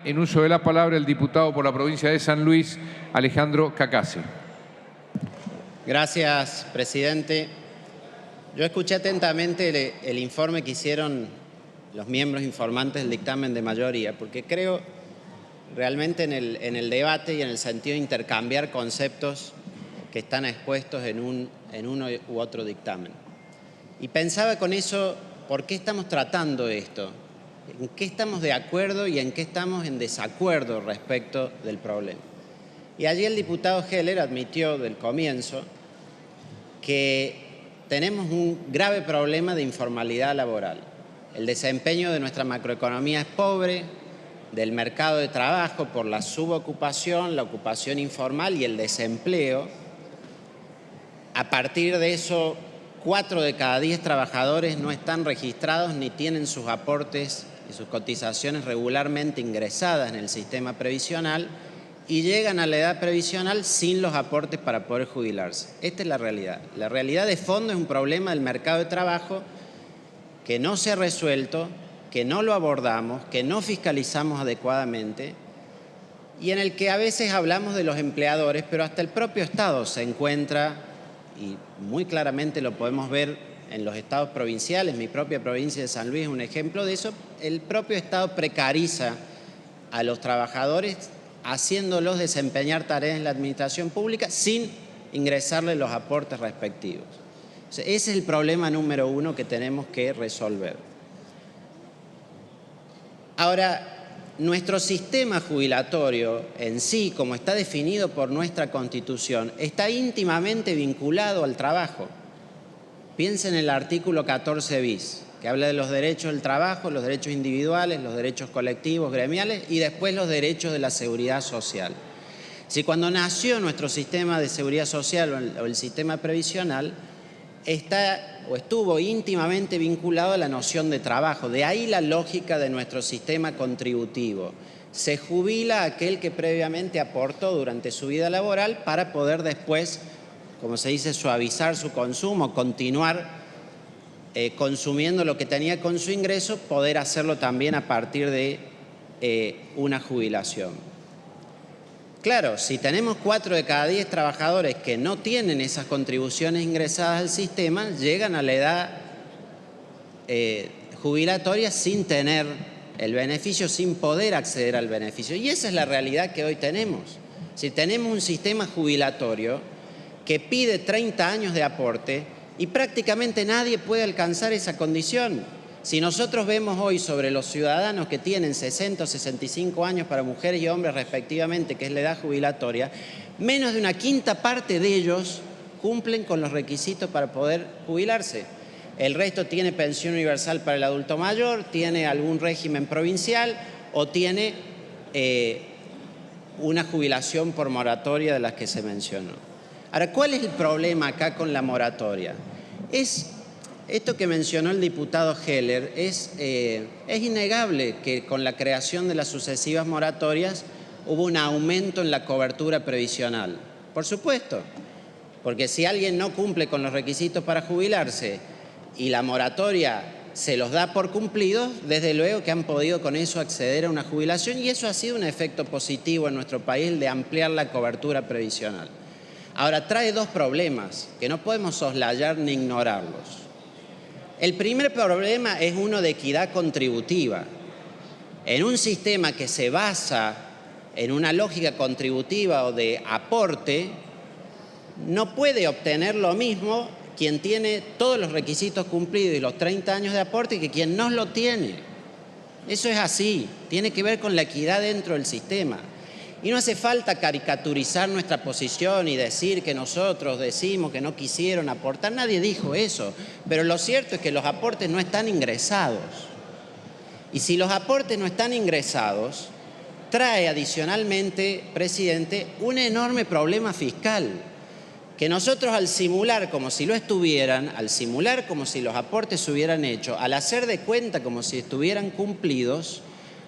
en uso de la palabra el diputado por la provincia de San Luis, Alejandro Cacase. Gracias, presidente. Yo escuché atentamente el informe que hicieron los miembros informantes del dictamen de mayoría, porque creo realmente en el debate y en el sentido de intercambiar conceptos que están expuestos en uno u otro dictamen. Y pensaba con eso, ¿por qué estamos tratando esto? ¿En qué estamos de acuerdo y en qué estamos en desacuerdo respecto del problema? Y allí el diputado Heller admitió del comienzo que tenemos un grave problema de informalidad laboral. El desempeño de nuestra macroeconomía es pobre, del mercado de trabajo por la subocupación, la ocupación informal y el desempleo. A partir de eso, 4 de cada 10 trabajadores no están registrados ni tienen sus aportes y sus cotizaciones regularmente ingresadas en el sistema previsional y llegan a la edad previsional sin los aportes para poder jubilarse. Esta es la realidad. La realidad de fondo es un problema del mercado de trabajo que no se ha resuelto, que no lo abordamos, que no fiscalizamos adecuadamente y en el que a veces hablamos de los empleadores, pero hasta el propio Estado se encuentra, y muy claramente lo podemos ver en los estados provinciales, mi propia provincia de San Luis es un ejemplo de eso, el propio Estado precariza a los trabajadores haciéndolos desempeñar tareas en la administración pública sin ingresarles los aportes respectivos. O sea, ese es el problema número 1 que tenemos que resolver. Ahora, nuestro sistema jubilatorio en sí, como está definido por nuestra Constitución, está íntimamente vinculado al trabajo. Piensen en el artículo 14 bis, que habla de los derechos del trabajo, los derechos individuales, los derechos colectivos, gremiales y después los derechos de la seguridad social. Si cuando nació nuestro sistema de seguridad social o el sistema previsional, estuvo íntimamente vinculado a la noción de trabajo. De ahí la lógica de nuestro sistema contributivo. Se jubila aquel que previamente aportó durante su vida laboral para poder después, como se dice, suavizar su consumo, continuar consumiendo lo que tenía con su ingreso, poder hacerlo también a partir de una jubilación. Claro, si tenemos 4 de cada 10 trabajadores que no tienen esas contribuciones ingresadas al sistema, llegan a la edad jubilatoria sin tener el beneficio, sin poder acceder al beneficio. Y esa es la realidad que hoy tenemos. Si tenemos un sistema jubilatorio que pide 30 años de aporte y prácticamente nadie puede alcanzar esa condición. Si nosotros vemos hoy sobre los ciudadanos que tienen 60 o 65 años para mujeres y hombres respectivamente, que es la edad jubilatoria, menos de una quinta parte de ellos cumplen con los requisitos para poder jubilarse. El resto tiene pensión universal para el adulto mayor, tiene algún régimen provincial o tiene una jubilación por moratoria de las que se mencionó. Ahora, ¿cuál es el problema acá con la moratoria? Esto que mencionó el diputado Heller, es innegable que con la creación de las sucesivas moratorias hubo un aumento en la cobertura previsional. Por supuesto, porque si alguien no cumple con los requisitos para jubilarse y la moratoria se los da por cumplidos, desde luego que han podido con eso acceder a una jubilación y eso ha sido un efecto positivo en nuestro país, el de ampliar la cobertura previsional. Ahora, trae 2 problemas que no podemos soslayar ni ignorarlos. El primer problema es uno de equidad contributiva. En un sistema que se basa en una lógica contributiva o de aporte, no puede obtener lo mismo quien tiene todos los requisitos cumplidos y los 30 años de aporte que quien no lo tiene. Eso es así, tiene que ver con la equidad dentro del sistema. Y no hace falta caricaturizar nuestra posición y decir que nosotros decimos que no quisieron aportar. Nadie dijo eso. Pero lo cierto es que los aportes no están ingresados. Y si los aportes no están ingresados, trae adicionalmente, presidente, un enorme problema fiscal. Que nosotros al simular como si lo estuvieran, al simular como si los aportes se hubieran hecho, al hacer de cuenta como si estuvieran cumplidos,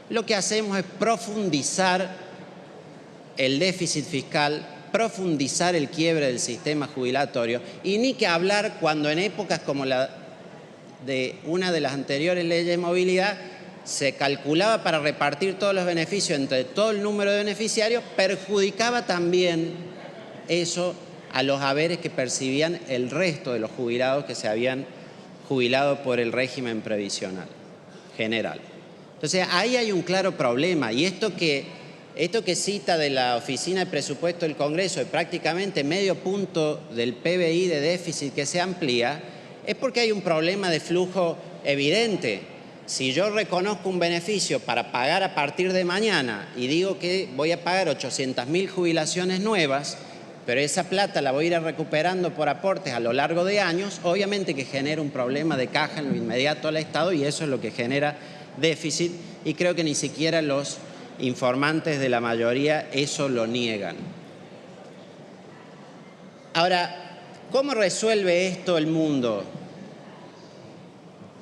lo que hacemos es profundizar el déficit fiscal, profundizar el quiebre del sistema jubilatorio y ni que hablar cuando en épocas como la de una de las anteriores leyes de movilidad se calculaba para repartir todos los beneficios entre todo el número de beneficiarios, perjudicaba también eso a los haberes que percibían el resto de los jubilados que se habían jubilado por el régimen previsional general. Entonces, ahí hay un claro problema, y esto que cita de la Oficina de Presupuesto del Congreso, de prácticamente medio punto del PBI de déficit que se amplía, es porque hay un problema de flujo evidente. Si yo reconozco un beneficio para pagar a partir de mañana y digo que voy a pagar 800.000 jubilaciones nuevas, pero esa plata la voy a ir recuperando por aportes a lo largo de años, obviamente que genera un problema de caja en lo inmediato al Estado, y eso es lo que genera déficit, y creo que ni siquiera los informantes de la mayoría eso lo niegan. Ahora, ¿cómo resuelve esto el mundo?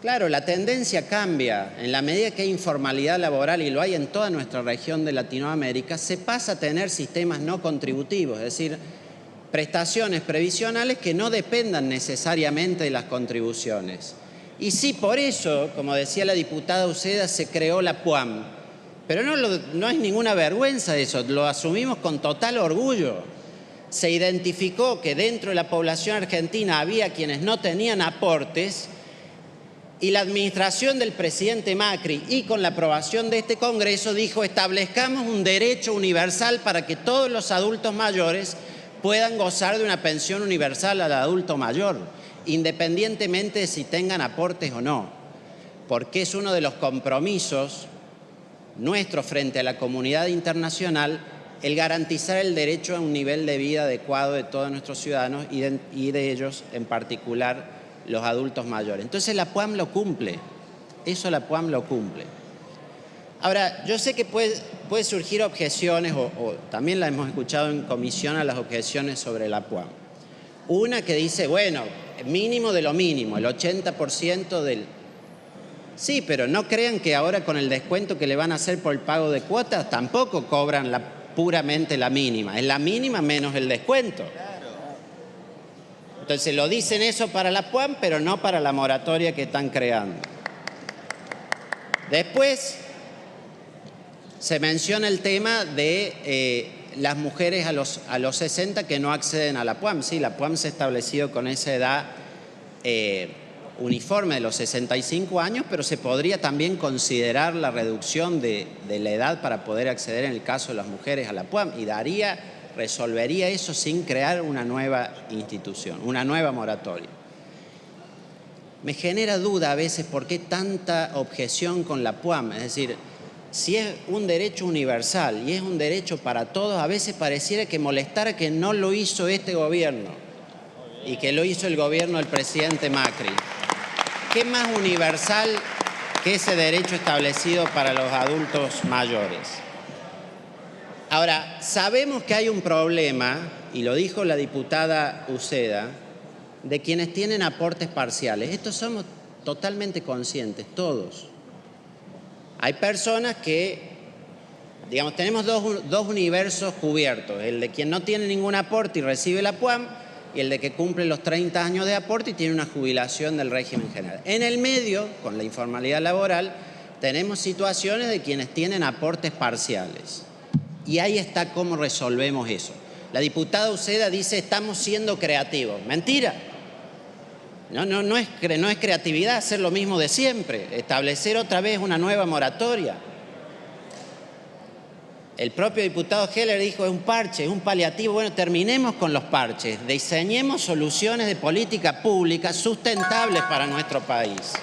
Claro, la tendencia cambia. En la medida que hay informalidad laboral, y lo hay en toda nuestra región de Latinoamérica, se pasa a tener sistemas no contributivos, es decir, prestaciones previsionales que no dependan necesariamente de las contribuciones. Y sí, por eso, como decía la diputada Uceda, se creó la PUAM. Pero no es ninguna vergüenza eso, lo asumimos con total orgullo. Se identificó que dentro de la población argentina había quienes no tenían aportes, y la administración del presidente Macri, y con la aprobación de este Congreso, dijo: establezcamos un derecho universal para que todos los adultos mayores puedan gozar de una pensión universal al adulto mayor, independientemente de si tengan aportes o no, porque es uno de los compromisos nuestros frente a la comunidad internacional el garantizar el derecho a un nivel de vida adecuado de todos nuestros ciudadanos y de ellos en particular los adultos mayores. Entonces la PUAM lo cumple, eso la PUAM lo cumple. Ahora, yo sé que puede surgir objeciones, o también la hemos escuchado en comisión a las objeciones sobre la PUAM. Una que dice, bueno, mínimo de lo mínimo, el 80% del... Sí, pero no crean que ahora con el descuento que le van a hacer por el pago de cuotas tampoco cobran puramente la mínima. Es la mínima menos el descuento. Entonces lo dicen eso para la PUAM, pero no para la moratoria que están creando. Después se menciona el tema de las mujeres a los 60 que no acceden a la PUAM. Sí, la PUAM se ha establecido con esa edad uniforme de los 65 años, pero se podría también considerar la reducción de la edad para poder acceder en el caso de las mujeres a la PUAM, y resolvería eso sin crear una nueva institución, una nueva moratoria. Me genera duda a veces por qué tanta objeción con la PUAM, es decir, si es un derecho universal y es un derecho para todos, a veces pareciera que molestara que no lo hizo este gobierno y que lo hizo el gobierno del presidente Macri. ¿Qué más universal que ese derecho establecido para los adultos mayores? Ahora, sabemos que hay un problema, y lo dijo la diputada Uceda, de quienes tienen aportes parciales. Esto somos totalmente conscientes, todos. Hay personas que, digamos, tenemos dos universos cubiertos, el de quien no tiene ningún aporte y recibe la PUAM, y el de que cumple los 30 años de aporte y tiene una jubilación del régimen general. En el medio, con la informalidad laboral, tenemos situaciones de quienes tienen aportes parciales. Y ahí está cómo resolvemos eso. La diputada Uceda dice, estamos siendo creativos. Mentira. No es creatividad hacer lo mismo de siempre, establecer otra vez una nueva moratoria. El propio diputado Heller dijo, es un parche, es un paliativo. Bueno, terminemos con los parches, diseñemos soluciones de política pública sustentables para nuestro país.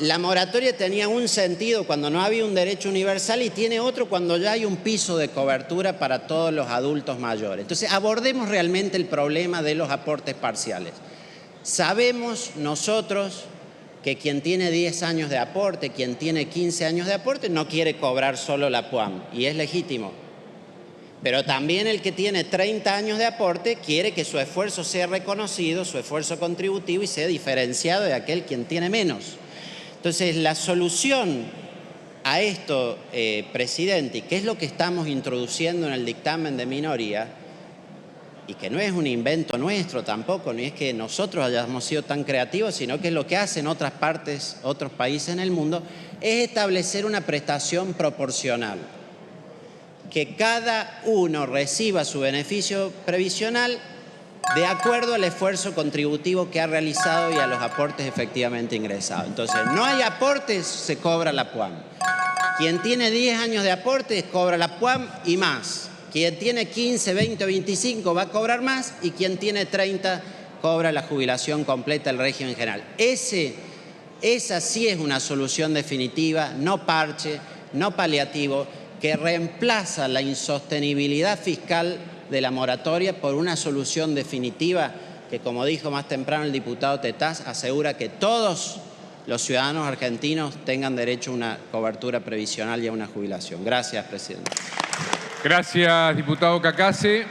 La moratoria tenía un sentido cuando no había un derecho universal y tiene otro cuando ya hay un piso de cobertura para todos los adultos mayores. Entonces, abordemos realmente el problema de los aportes parciales. Sabemos nosotros que quien tiene 10 años de aporte, quien tiene 15 años de aporte, no quiere cobrar solo la PUAM, y es legítimo. Pero también el que tiene 30 años de aporte quiere que su esfuerzo sea reconocido, su esfuerzo contributivo, y sea diferenciado de aquel quien tiene menos. Entonces, la solución a esto, presidente, y que es lo que estamos introduciendo en el dictamen de minoría, y que no es un invento nuestro tampoco, ni es que nosotros hayamos sido tan creativos, sino que es lo que hacen otras partes, otros países en el mundo, es establecer una prestación proporcional. Que cada uno reciba su beneficio previsional de acuerdo al esfuerzo contributivo que ha realizado y a los aportes efectivamente ingresados. Entonces, no hay aportes, se cobra la PUAM. Quien tiene 10 años de aportes cobra la PUAM y más. Quien tiene 15, 20 o 25 va a cobrar más y quien tiene 30 cobra la jubilación completa del régimen general. Esa sí es una solución definitiva, no parche, no paliativo, que reemplaza la insostenibilidad fiscal de la moratoria por una solución definitiva que, como dijo más temprano el diputado Tetaz, asegura que todos los ciudadanos argentinos tengan derecho a una cobertura previsional y a una jubilación. Gracias, presidente. Gracias, diputado Cacase.